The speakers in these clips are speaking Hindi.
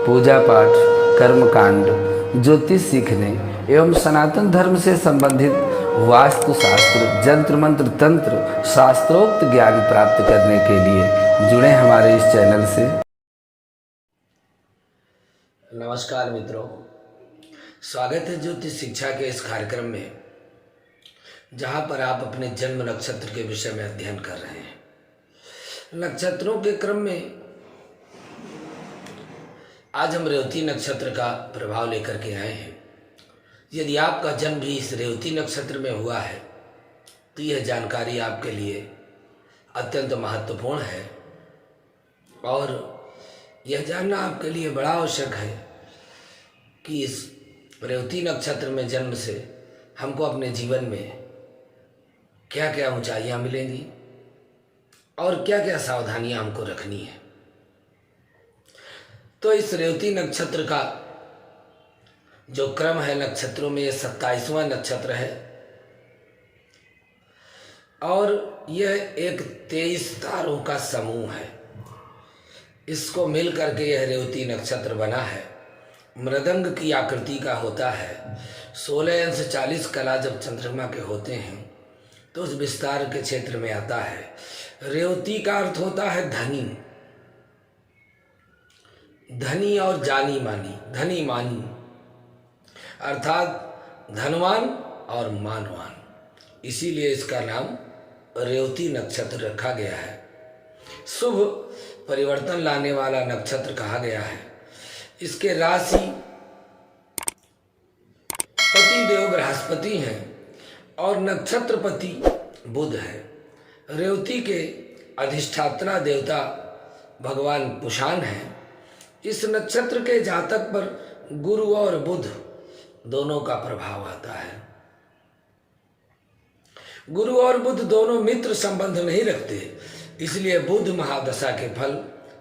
पूजा पाठ, कर्मकांड, ज्योतिष सीखने एवं सनातन धर्म से संबंधित वास्तु शास्त्र, जंत्र मंत्र, तंत्र, शास्त्रोक्त ज्ञान प्राप्त करने के लिए जुड़े हमारे इस चैनल से। नमस्कार मित्रों, स्वागत है ज्योतिष शिक्षा के इस कार्यक्रम में, जहां पर आप अपने जन्म नक्षत्र के विषय में अध्ययन कर रहे हैं। नक्षत्रों के क्रम में आज हम रेवती नक्षत्र का प्रभाव लेकर के आए हैं। यदि आपका जन्म भी इस रेवती नक्षत्र में हुआ है तो यह जानकारी आपके लिए अत्यंत महत्वपूर्ण है और यह जानना आपके लिए बड़ा आवश्यक है कि इस रेवती नक्षत्र में जन्म से हमको अपने जीवन में क्या क्या ऊंचाइयां मिलेंगी और क्या क्या सावधानियां हमको रखनी है। तो इस रेवती नक्षत्र का जो क्रम है नक्षत्रों में, यह 27वां नक्षत्र है और यह एक 23 तारों का समूह है। इसको मिल करके यह रेवती नक्षत्र बना है। मृदंग की आकृति का होता है। 16 अंश 40 कला जब चंद्रमा के होते हैं तो उस विस्तार के क्षेत्र में आता है। रेवती का अर्थ होता है धनी, धनी और जानी मानी, धनी मानी अर्थात धनवान और मानवान, इसीलिए इसका नाम रेवती नक्षत्र रखा गया है। शुभ परिवर्तन लाने वाला नक्षत्र कहा गया है। इसके राशि पति देव बृहस्पति हैं और नक्षत्रपति बुध है। रेवती के अधिष्ठात्रा देवता भगवान पुषाण हैं। इस नक्षत्र के जातक पर गुरु और बुध दोनों का प्रभाव आता है। गुरु और बुध दोनों मित्र संबंध नहीं रखते, इसलिए बुध महादशा के फल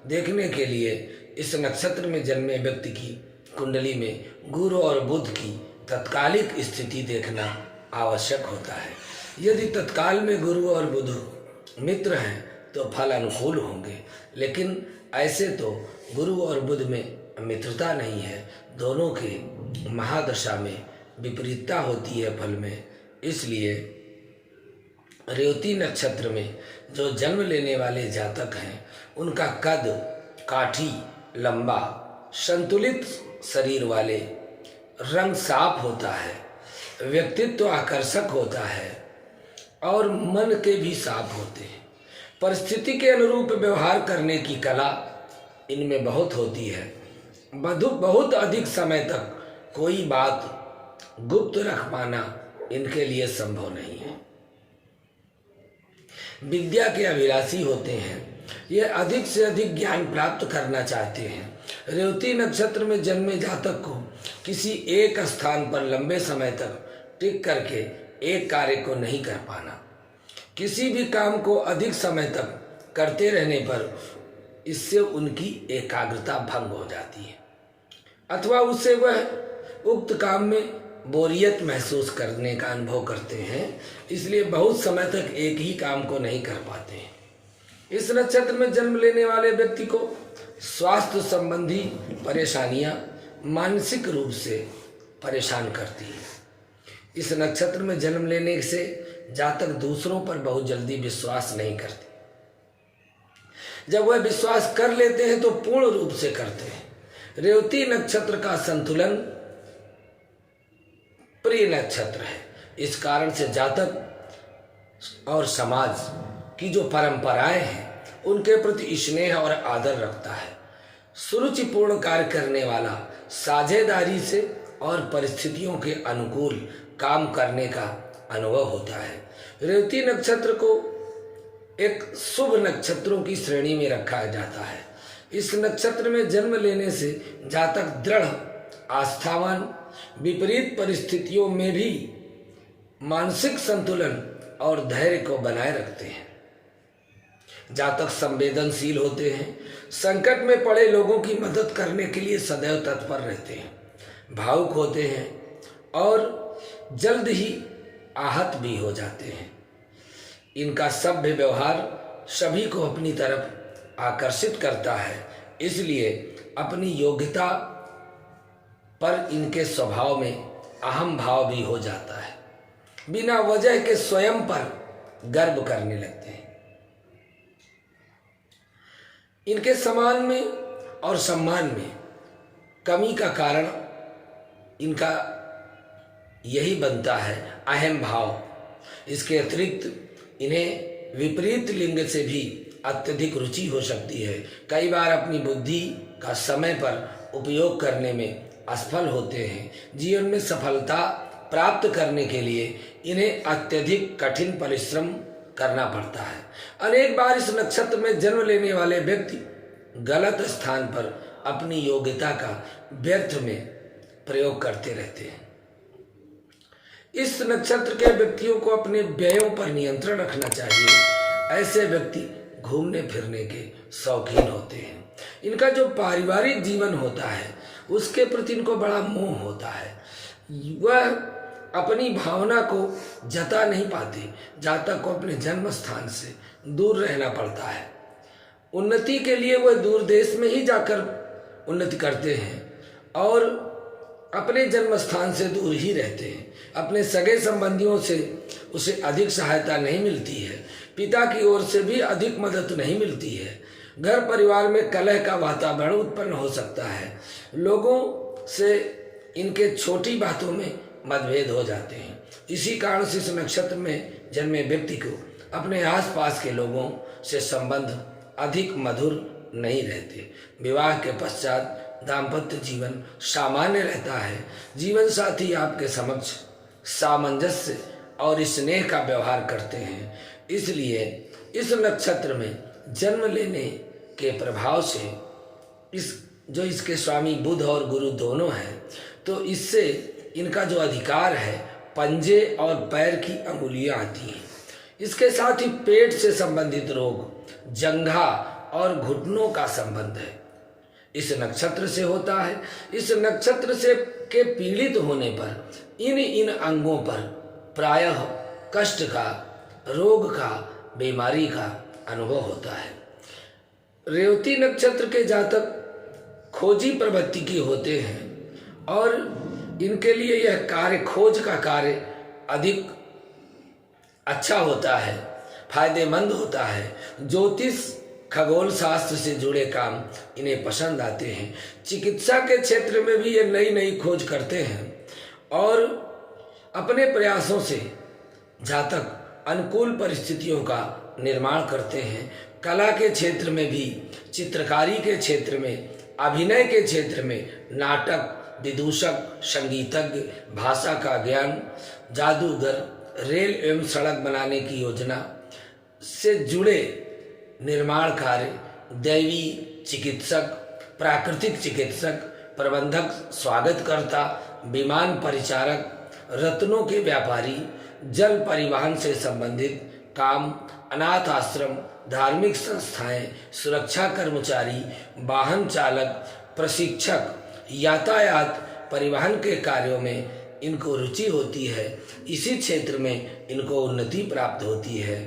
देखने के लिए इस नक्षत्र में जन्मे व्यक्ति की कुंडली में गुरु और बुध की तत्कालिक स्थिति देखना आवश्यक होता है। यदि तत्काल में गुरु और बुध मित्र हैं तो फल अनुकूल होंगे, लेकिन ऐसे तो गुरु और बुध में मित्रता नहीं है, दोनों के महादशा में विपरीतता होती है फल में। इसलिए रेवती नक्षत्र में जो जन्म लेने वाले जातक हैं उनका कद काठी, लंबा, संतुलित शरीर वाले, रंग साफ होता है, व्यक्तित्व आकर्षक होता है और मन के भी साफ होते हैं। परिस्थिति के अनुरूप व्यवहार करने की कला इनमें बहुत होती है। बहुत अधिक समय तक कोई बात गुप्त रख पाना इनके लिए संभव नहीं है। विद्या के अभिलाषी होते हैं। ये अधिक से अधिक ज्ञान प्राप्त करना चाहते हैं। रेवती नक्षत्र में जन्मे जातक को किसी एक स्थान पर लंबे समय तक टिक करके एक कार्य को नहीं कर पाना, किसी भी काम को अधिक समय तक करते रहने पर इससे उनकी एकाग्रता भंग हो जाती है अथवा उससे वह उक्त काम में बोरियत महसूस करने का अनुभव करते हैं, इसलिए बहुत समय तक एक ही काम को नहीं कर पाते हैं। इस नक्षत्र में जन्म लेने वाले व्यक्ति को स्वास्थ्य संबंधी परेशानियां मानसिक रूप से परेशान करती हैं। इस नक्षत्र में जन्म लेने से जातक दूसरों पर बहुत जल्दी विश्वास नहीं करते। जब वह विश्वास कर लेते हैं तो पूर्ण रूप से करते हैं। रेवती नक्षत्र का संतुलन प्रिय नक्षत्र है। इस कारण से जातक और समाज की जो परंपराएं हैं उनके प्रति स्नेह और आदर रखता है। सुरुचिपूर्ण कार्य करने वाला, साझेदारी से और परिस्थितियों के अनुकूल काम करने का अनुभव होता है। रेवती नक्षत्र को एक शुभ नक्षत्रों की श्रेणी में रखा जाता है। इस नक्षत्र में जन्म लेने से जातक दृढ़, आस्थावान, विपरीत परिस्थितियों में भी मानसिक संतुलन और धैर्य को बनाए रखते हैं। जातक संवेदनशील होते हैं, संकट में पड़े लोगों की मदद करने के लिए सदैव तत्पर रहते हैं, भावुक होते हैं और जल्द ही आहत भी हो जाते हैं। इनका सभ्य व्यवहार सभी को अपनी तरफ आकर्षित करता है। इसलिए अपनी योग्यता पर इनके स्वभाव में अहम भाव भी हो जाता है। बिना वजह के स्वयं पर गर्व करने लगते हैं। इनके सम्मान में और सम्मान में कमी का कारण इनका यही बनता है अहम भाव। इसके अतिरिक्त इन्हें विपरीत लिंग से भी अत्यधिक रुचि हो सकती है। कई बार अपनी बुद्धि का समय पर उपयोग करने में असफल होते हैं। जीवन में सफलता प्राप्त करने के लिए इन्हें अत्यधिक कठिन परिश्रम करना पड़ता है। अनेक बार इस नक्षत्र में जन्म लेने वाले व्यक्ति गलत स्थान पर अपनी योग्यता का व्यर्थ में प्रयोग करते रहते हैं। इस नक्षत्र के व्यक्तियों को अपने व्ययों पर नियंत्रण रखना चाहिए। ऐसे व्यक्ति घूमने फिरने के शौकीन होते हैं। इनका जो पारिवारिक जीवन होता है उसके प्रति इनको बड़ा मोह होता है। वह अपनी भावना को जता नहीं पाते, जातक को अपने जन्म स्थान से दूर रहना पड़ता है। उन्नति के लिए वह दूर देश में ही जाकर उन्नति करते हैं और अपने जन्म स्थान से दूर ही रहते हैं। अपने सगे संबंधियों से उसे अधिक सहायता नहीं मिलती है। पिता की ओर से भी अधिक मदद नहीं मिलती है। घर परिवार में कलह का वातावरण उत्पन्न हो सकता है। लोगों से इनके छोटी बातों में मतभेद हो जाते हैं। इसी कारण से इस नक्षत्र में जन्मे व्यक्ति को अपने आसपास के लोगों से संबंध अधिक मधुर नहीं रहते। विवाह के पश्चात दाम्पत्य जीवन सामान्य रहता है। जीवन साथी आपके समक्ष सामंजस्य और स्नेह का व्यवहार करते हैं। इसलिए इस नक्षत्र में जन्म लेने के प्रभाव से इसके स्वामी बुध और गुरु दोनों हैं, तो इससे इनका जो अधिकार है पंजे और पैर की अंगुलियां आती हैं। इसके साथ ही पेट से संबंधित रोग, जंघा और घुटनों का संबंध है इस नक्षत्र से होता है। इस नक्षत्र से के पीड़ित होने पर इन अंगों पर प्रायः कष्ट का, रोग का, बीमारी का अनुभव होता है। रेवती नक्षत्र के जातक खोजी प्रवृत्ति की होते हैं और इनके लिए यह कार्य, खोज का कार्य अधिक अच्छा होता है, फायदेमंद होता है। ज्योतिष, खगोल शास्त्र से जुड़े काम इन्हें पसंद आते हैं। चिकित्सा के क्षेत्र में भी ये नई नई खोज करते हैं और अपने प्रयासों से जातक अनुकूल परिस्थितियों का निर्माण करते हैं। कला के क्षेत्र में भी, चित्रकारी के क्षेत्र में, अभिनय के क्षेत्र में, नाटक, विदूषक, संगीतज्ञ, भाषा का ज्ञान, जादूगर, रेल एवं सड़क बनाने की योजना से जुड़े निर्माण कार्य, दैवी चिकित्सक, प्राकृतिक चिकित्सक, प्रबंधक, स्वागतकर्ता, विमान परिचारक, रत्नों के व्यापारी, जल परिवहन से संबंधित काम, अनाथ आश्रम, धार्मिक संस्थाएं, सुरक्षा कर्मचारी, वाहन चालक, प्रशिक्षक, यातायात, परिवहन के कार्यों में इनको रुचि होती है। इसी क्षेत्र में इनको उन्नति प्राप्त होती है।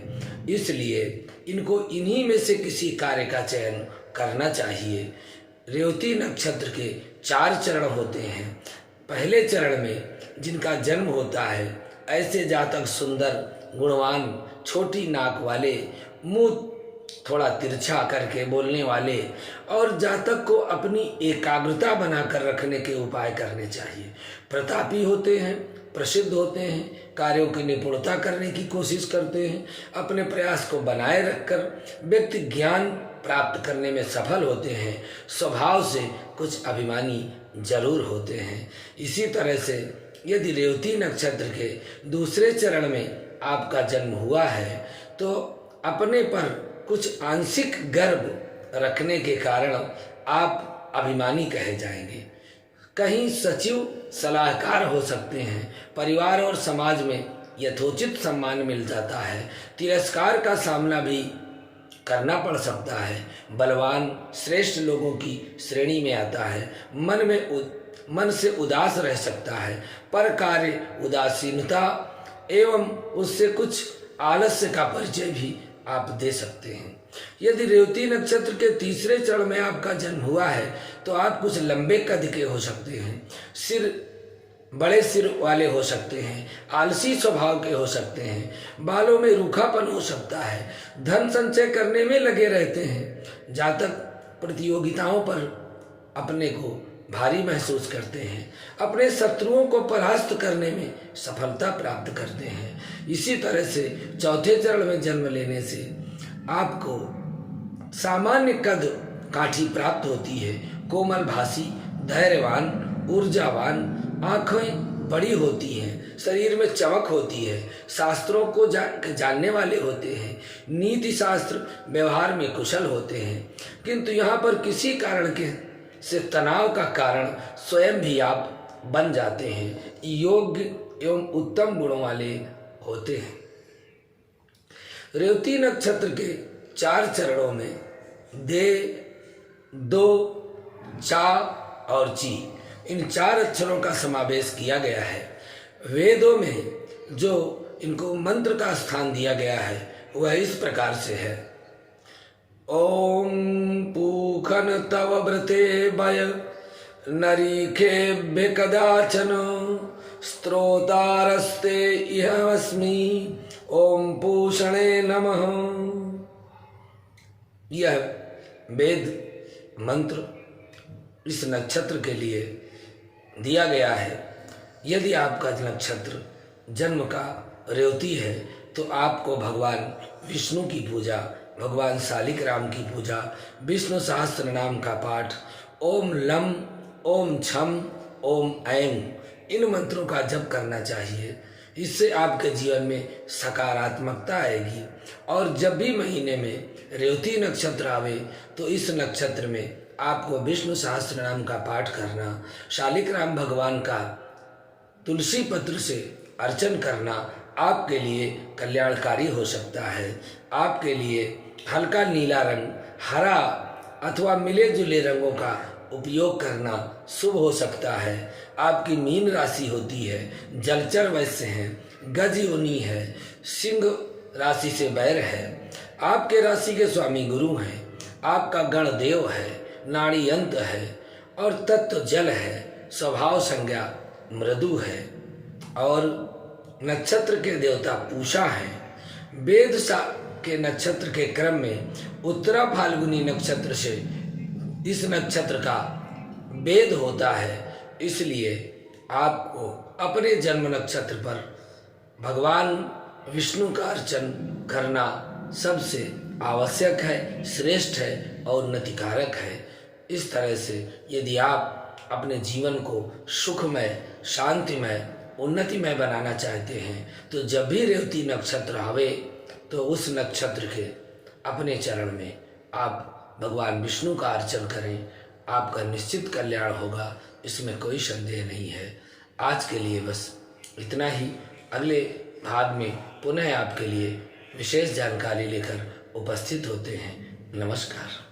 इसलिए इनको इन्हीं में से किसी कार्य का चयन करना चाहिए। रेवती नक्षत्र के 4 चरण होते हैं। पहले चरण में जिनका जन्म होता है, ऐसे जातक सुंदर, गुणवान, छोटी नाक वाले, मुंह थोड़ा तिरछा करके बोलने वाले और जातक को अपनी एकाग्रता बनाकर रखने के उपाय करने चाहिए। प्रतापी होते हैं, प्रसिद्ध होते हैं, कार्यों की निपुणता करने की कोशिश करते हैं। अपने प्रयास को बनाए रखकर व्यक्ति ज्ञान प्राप्त करने में सफल होते हैं। स्वभाव से कुछ अभिमानी जरूर होते हैं। इसी तरह से यदि रेवती नक्षत्र के दूसरे चरण में आपका जन्म हुआ है तो अपने पर कुछ आंशिक गर्व रखने के कारण आप अभिमानी कहे जाएंगे। कहीं सचिव, सलाहकार हो सकते हैं। परिवार और समाज में यथोचित सम्मान मिल जाता है। तिरस्कार का सामना भी करना पड़ सकता है। बलवान, श्रेष्ठ लोगों की श्रेणी में आता है। मन से उदास रह सकता है, पर कार्य उदासीनता एवं उससे कुछ आलस्य का परिचय भी आप दे सकते हैं। यदि रेवती नक्षत्र के तीसरे चरण में आपका जन्म हुआ है तो आप कुछ लंबे कद के हो सकते हैं, बड़े सिर वाले हो सकते हैं, आलसी स्वभाव के हो सकते हैं, बालों में रूखापन हो सकता है, धन संचय करने में लगे रहते हैं, जातक प्रतियोगिताओं पर अपने को भारी महसूस करते हैं, अपने शत्रुओं को परास्त करने में सफलता प्राप्त करते हैं। इसी तरह से चौथे चरण में जन्म लेने से आपको सामान्य कद काठी प्राप्त होती है, कोमल भाषी, धैर्यवान, ऊर्जावान, आंखें बड़ी होती हैं, शरीर में चमक होती है, शास्त्रों को जानने वाले होते हैं, नीति शास्त्र व्यवहार में कुशल होते हैं। किंतु यहाँ पर किसी कारण से तनाव का कारण स्वयं भी आप बन जाते हैं, योग्य एवं उत्तम गुणों वाले होते हैं। रेवती नक्षत्र के 4 चरणों में दे, दो, चा और ची, इन 4 अक्षरों का समावेश किया गया है। वेदों में जो इनको मंत्र का स्थान दिया गया है वह इस प्रकार से है। ओम पूखन तव व्रते भय नरीखे कदाचन स्त्रोतारस्ते इहमस्मि ओम पूषणे नमः। यह वेद मंत्र इस नक्षत्र के लिए दिया गया है। यदि आपका नक्षत्र जन्म का रेवती है तो आपको भगवान विष्णु की पूजा, भगवान शालिग्राम की पूजा, विष्णु सहस्त्र नाम का पाठ, ओम लम, ओम छम, ओम ऐं, इन मंत्रों का जप करना चाहिए। इससे आपके जीवन में सकारात्मकता आएगी। और जब भी महीने में रेवती नक्षत्र आवे तो इस नक्षत्र में आपको विष्णु सहस्त्र नाम का पाठ करना, शालिग्राम भगवान का तुलसी पत्र से अर्चन करना आपके लिए कल्याणकारी हो सकता है। आपके लिए हल्का नीला रंग, हरा अथवा मिले जुले रंगों का उपयोग करना शुभ हो सकता है। आपकी मीन राशि होती है, जलचर वैश्य हैं, गज योनि है, सिंह राशि से बैर है। आपके राशि के स्वामी गुरु हैं, आपका गण देव है, नाड़ी यंत्र है और तत्व जल है, स्वभाव संज्ञा मृदु है और नक्षत्र के देवता पूषा हैं। वेद के नक्षत्र के क्रम में उत्तरा फाल्गुनी नक्षत्र से इस नक्षत्र का वेद होता है। इसलिए आपको अपने जन्म नक्षत्र पर भगवान विष्णु का अर्चन करना सबसे आवश्यक है, श्रेष्ठ है और उन्नतिकारक है। इस तरह से यदि आप अपने जीवन को सुखमय, शांतिमय, उन्नतिमय बनाना चाहते हैं तो जब भी रेवती नक्षत्र आवे तो उस नक्षत्र के अपने चरण में आप भगवान विष्णु का अर्चन करें। आपका निश्चित कल्याण होगा, इसमें कोई संदेह नहीं है। आज के लिए बस इतना ही। अगले भाग में पुनः आपके लिए विशेष जानकारी लेकर उपस्थित होते हैं। नमस्कार।